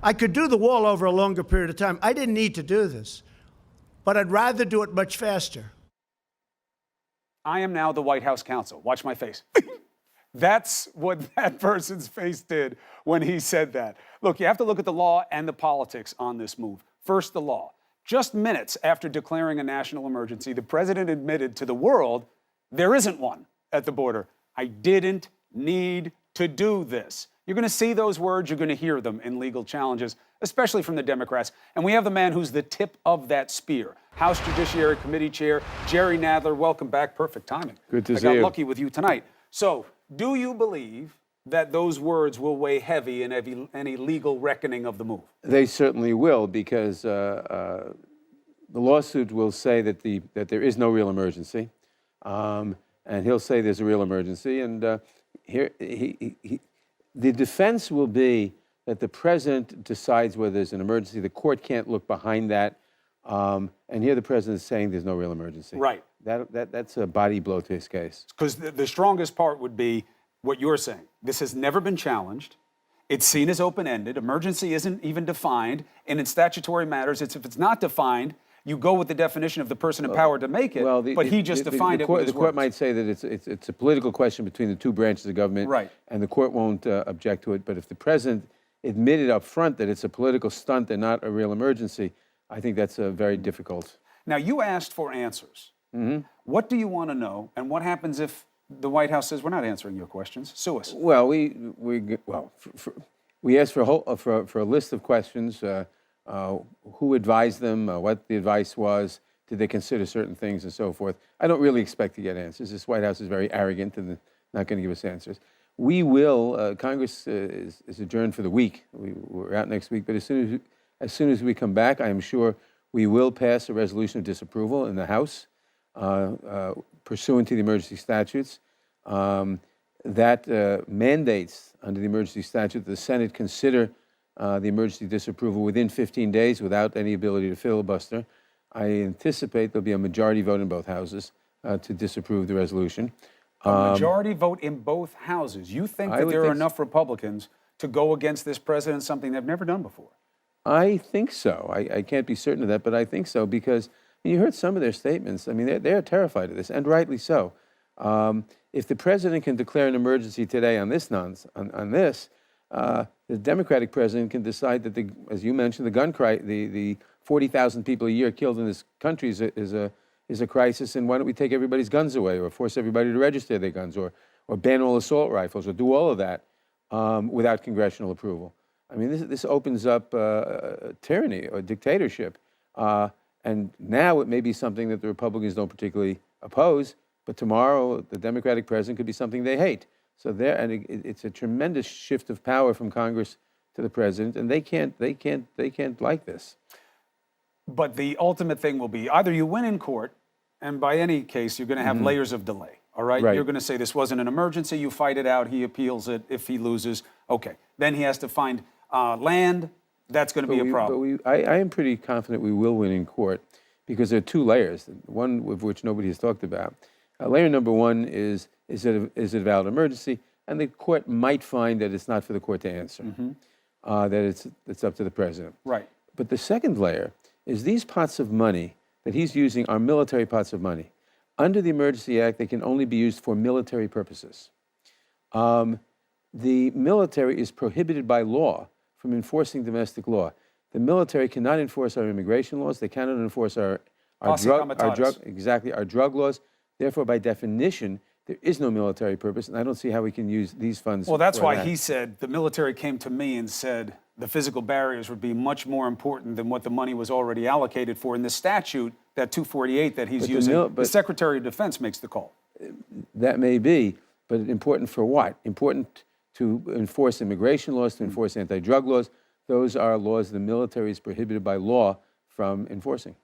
I could do the wall over a longer period of time. I didn't need to do this, but I'd rather do it much faster. I am now the White House counsel. Watch my face. That's what that person's face did when he said that. Look, you have to look at the law and the politics on this move. First, the law. Just minutes after declaring a national emergency, the president admitted to the world there isn't one at the border. I didn't need to do this. You're going to see those words. You're going to hear them in legal challenges, especially from the Democrats. And we have the man who's the tip of that spear, House Judiciary Committee Chair Jerry Nadler. Welcome back. Perfect timing. Good to see you. I you. got lucky with you tonight. So, do you believe that those words will weigh heavy in any legal reckoning of the move? They certainly will, because the lawsuit will say that there is no real emergency, and he'll say there's a real emergency. And the defense will be that the president decides whether there's an emergency. The court can't look behind that. And here the president is saying there's no real emergency. Right. That's a body blow to his case. Because the strongest part would be what you're saying. This has never been challenged. It's seen as open-ended. Emergency isn't even defined. And in statutory matters, if it's not defined, you go with the definition of the person empowered to make it. Well, but he just defined it with his The court words. might say that it's a political question between the two branches of government, right, and the court won't object to it. But if the president admitted up front that it's a political stunt and not a real emergency, I think that's very difficult. Now, you asked for answers. Mm-hmm. What do you want to know, and what happens if the White House says we're not answering your questions? Sue us. Well, we asked for a list of questions. Who advised them? What the advice was? Did they consider certain things, and so forth? I don't really expect to get answers. This White House is very arrogant and not going to give us answers. We will. Congress is adjourned for the week. We're out next week, but as soon as we come back, I am sure we will pass a resolution of disapproval in the House, pursuant to the emergency statutes, that mandates under the emergency statute the Senate consider the emergency disapproval within 15 days without any ability to filibuster. I anticipate there'll be a majority vote in both houses to disapprove the resolution. A majority vote in both houses. You think that there are enough Republicans to go against this president, something they've never done before? I think so. I can't be certain of that, but I think so, because you heard some of their statements. I mean, they're terrified of this, and rightly so. If the president can declare an emergency today on this, the Democratic president can decide that, as you mentioned, the 40,000 people a year killed in this country is a crisis, and why don't we take everybody's guns away, or force everybody to register their guns, or ban all assault rifles, or do all of that without congressional approval? I mean, this opens up tyranny or dictatorship. And now it may be something that the Republicans don't particularly oppose, but tomorrow the Democratic president could be something they hate. So it's a tremendous shift of power from Congress to the president, and they can't like this. But the ultimate thing will be either you win in court, and by any case, you're going to have layers of delay. All right? You're going to say this wasn't an emergency. You fight it out. He appeals it. If he loses, okay. Then he has to find land. That's going to be a problem. But I am pretty confident we will win in court, because there are two layers, one of which nobody has talked about. Layer number one is it a valid emergency? And the court might find that it's not for the court to answer, that it's up to the president. Right. But the second layer is these pots of money that he's using are military pots of money. Under the Emergency Act, they can only be used for military purposes. The military is prohibited by law from enforcing domestic law. The military cannot enforce our immigration laws. They cannot enforce our drug laws. Therefore, by definition, there is no military purpose, and I don't see how we can use these funds. Well, that's why he said the military came to me and said the physical barriers would be much more important than what the money was already allocated for. In the statute, that 248 that he's using, the Secretary of Defense makes the call. That may be, but important for what? Important to enforce immigration laws, to enforce anti-drug laws. Those are laws the military is prohibited by law from enforcing.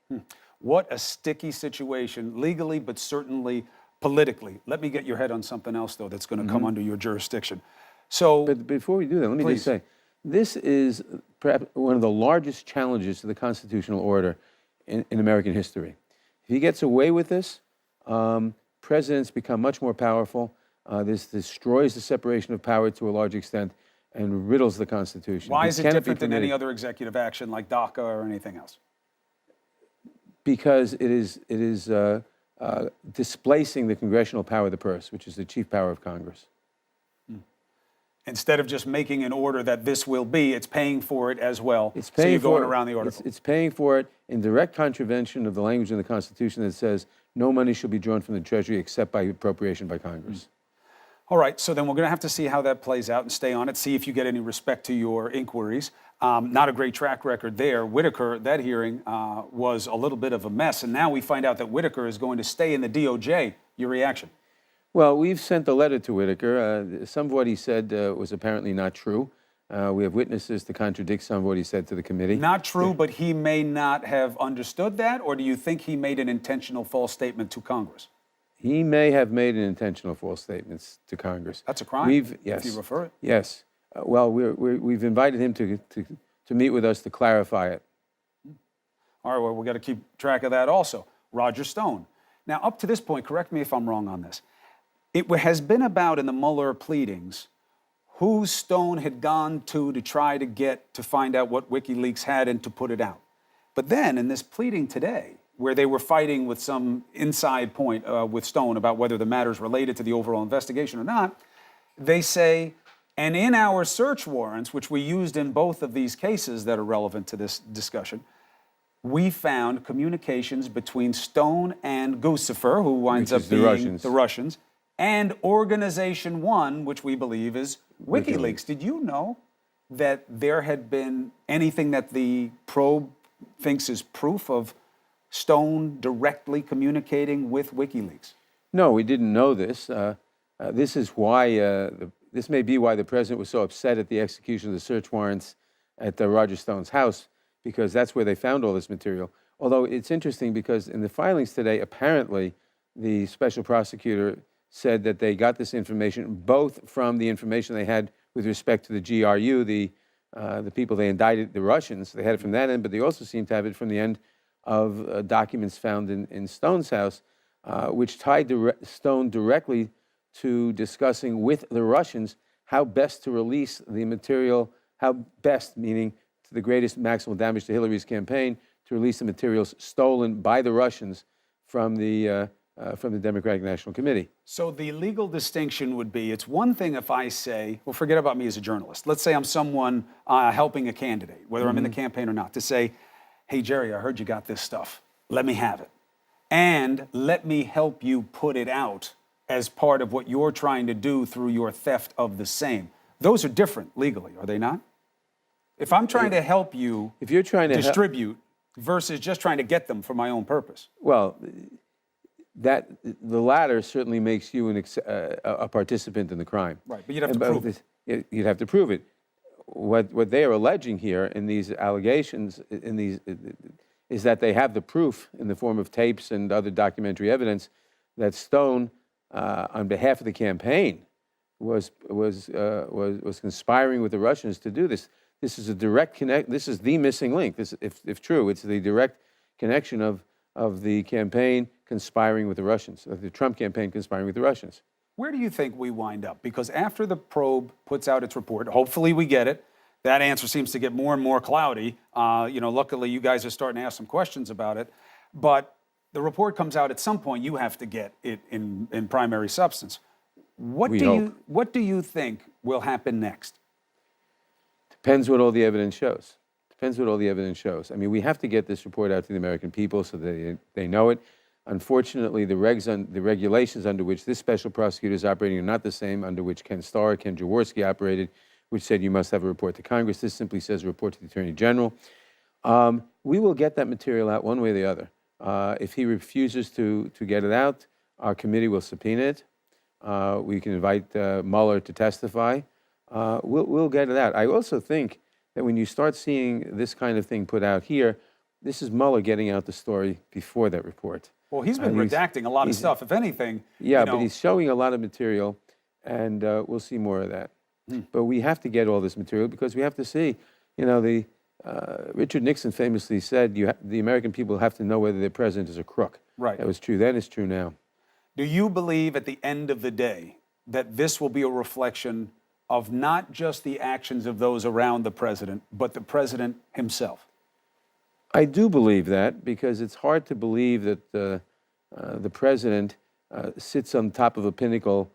What a sticky situation, legally, but certainly politically. Let me get your head on something else, though, that's going to come under your jurisdiction. So, but before we do that, let me just say, this is perhaps one of the largest challenges to the constitutional order in American history. If he gets away with this, presidents become much more powerful. This destroys the separation of power to a large extent, and riddles the Constitution. Why It is it cannot be different than any permitted other executive action like DACA or anything else? Because it is displacing the congressional power of the purse, which is the chief power of Congress. Instead of just making an order that this will be, it's paying for it as well. It's so paying you're going for it. around the article. It's paying for it in direct contravention of the language in the Constitution that says no money shall be drawn from the Treasury except by appropriation by Congress. All right, so then we're going to have to see how that plays out and stay on it, see if you get any respect to your inquiries. Not a great track record there. Whitaker, that hearing was a little bit of a mess, and now we find out that Whitaker is going to stay in the DOJ. Your reaction? Well, we've sent a letter to Whitaker. Some of what he said was apparently not true. We have witnesses to contradict some of what he said to the committee. Not true, but he may not have understood that, or do you think he made an intentional false statement to Congress? He may have made an intentional false statements to Congress. That's a crime, yes, if you refer it. Yes. Well, we've invited him to meet with us to clarify it. All right, well, we've got to keep track of that also. Roger Stone. Now, up to this point, correct me if I'm wrong on this, it has been about in the Mueller pleadings who Stone had gone to try to get to find out what WikiLeaks had and to put it out. But then in this pleading today, where they were fighting with some inside point with Stone about whether the matter is related to the overall investigation or not, they say, and in our search warrants, which we used in both of these cases that are relevant to this discussion, we found communications between Stone and Guccifer, who winds up being the Russians, and Organization One, which we believe is WikiLeaks. Did you know that there had been anything that the probe thinks is proof of Stone directly communicating with WikiLeaks? No, we didn't know this. This is why this may be why the president was so upset at the execution of the search warrants at Roger Stone's house, because that's where they found all this material. Although it's interesting because in the filings today, apparently the special prosecutor said that they got this information both from the information they had with respect to the GRU, the people they indicted, the Russians. They had it from that end, but they also seemed to have it from the end of documents found in Stone's house, which tied Stone directly to discussing with the Russians how best to release the material, how best, meaning to the greatest maximal damage to Hillary's campaign, to release the materials stolen by the Russians from the Democratic National Committee. So the legal distinction would be, it's one thing if I say, well, forget about me as a journalist. Let's say I'm someone helping a candidate, whether I'm in the campaign or not, to say, hey, Jerry, I heard you got this stuff. Let me have it. And let me help you put it out as part of what you're trying to do through your theft of the same. Those are different legally, are they not? If I'm trying to help you if you're trying to distribute versus just trying to get them for my own purpose. Well, the latter certainly makes you a participant in the crime. Right, but you'd have to prove it. You'd have to prove it. What they are alleging here in these allegations, is that they have the proof in the form of tapes and other documentary evidence that Stone, on behalf of the campaign, was conspiring with the Russians to do this. This is a direct connect. This is the missing link. This, if true, it's the direct connection of the campaign conspiring with the Russians, of the Trump campaign conspiring with the Russians. Where do you think we wind up? Because after the probe puts out its report, hopefully we get it. That answer seems to get more and more cloudy. Luckily you guys are starting to ask some questions about it. But the report comes out at some point. You have to get it in primary substance. What do you think will happen next? Depends what all the evidence shows. Depends what all the evidence shows. I mean, we have to get this report out to the American people so they know it. Unfortunately, the regulations under which this special prosecutor is operating are not the same under which Ken Jaworski operated, which said you must have a report to Congress. This simply says a report to the Attorney General. We will get that material out one way or the other. If he refuses to get it out, our committee will subpoena it. We can invite Mueller to testify. We'll get it out. I also think that when you start seeing this kind of thing put out here, this is Mueller getting out the story before that report. Well, he's been redacting a lot of stuff, if anything. Yeah, but he's showing a lot of material, and we'll see more of that. But we have to get all this material because we have to see, Richard Nixon famously said, the American people have to know whether their president is a crook. Right. That was true then, it's true now. Do you believe at the end of the day that this will be a reflection of not just the actions of those around the president, but the president himself? I do believe that because it's hard to believe that the president sits on top of a pinnacle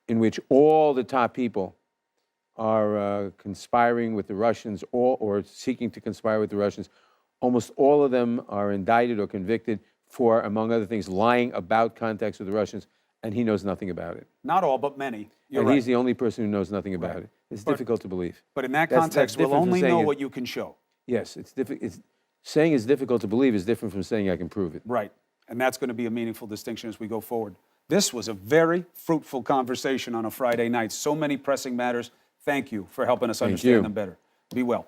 in which all the top people are conspiring with the Russians or seeking to conspire with the Russians. Almost all of them are indicted or convicted for, among other things, lying about contacts with the Russians, and he knows nothing about it. Not all, but many. You're And right. he's the only person who knows nothing about Right. it. It's difficult to believe. But in that That's context, we'll different from only saying know it- what you can show. Yes, saying it's difficult to believe is different from saying I can prove it. Right. And that's going to be a meaningful distinction as we go forward. This was a very fruitful conversation on a Friday night. So many pressing matters. Thank you for helping us understand you. them better. Be well.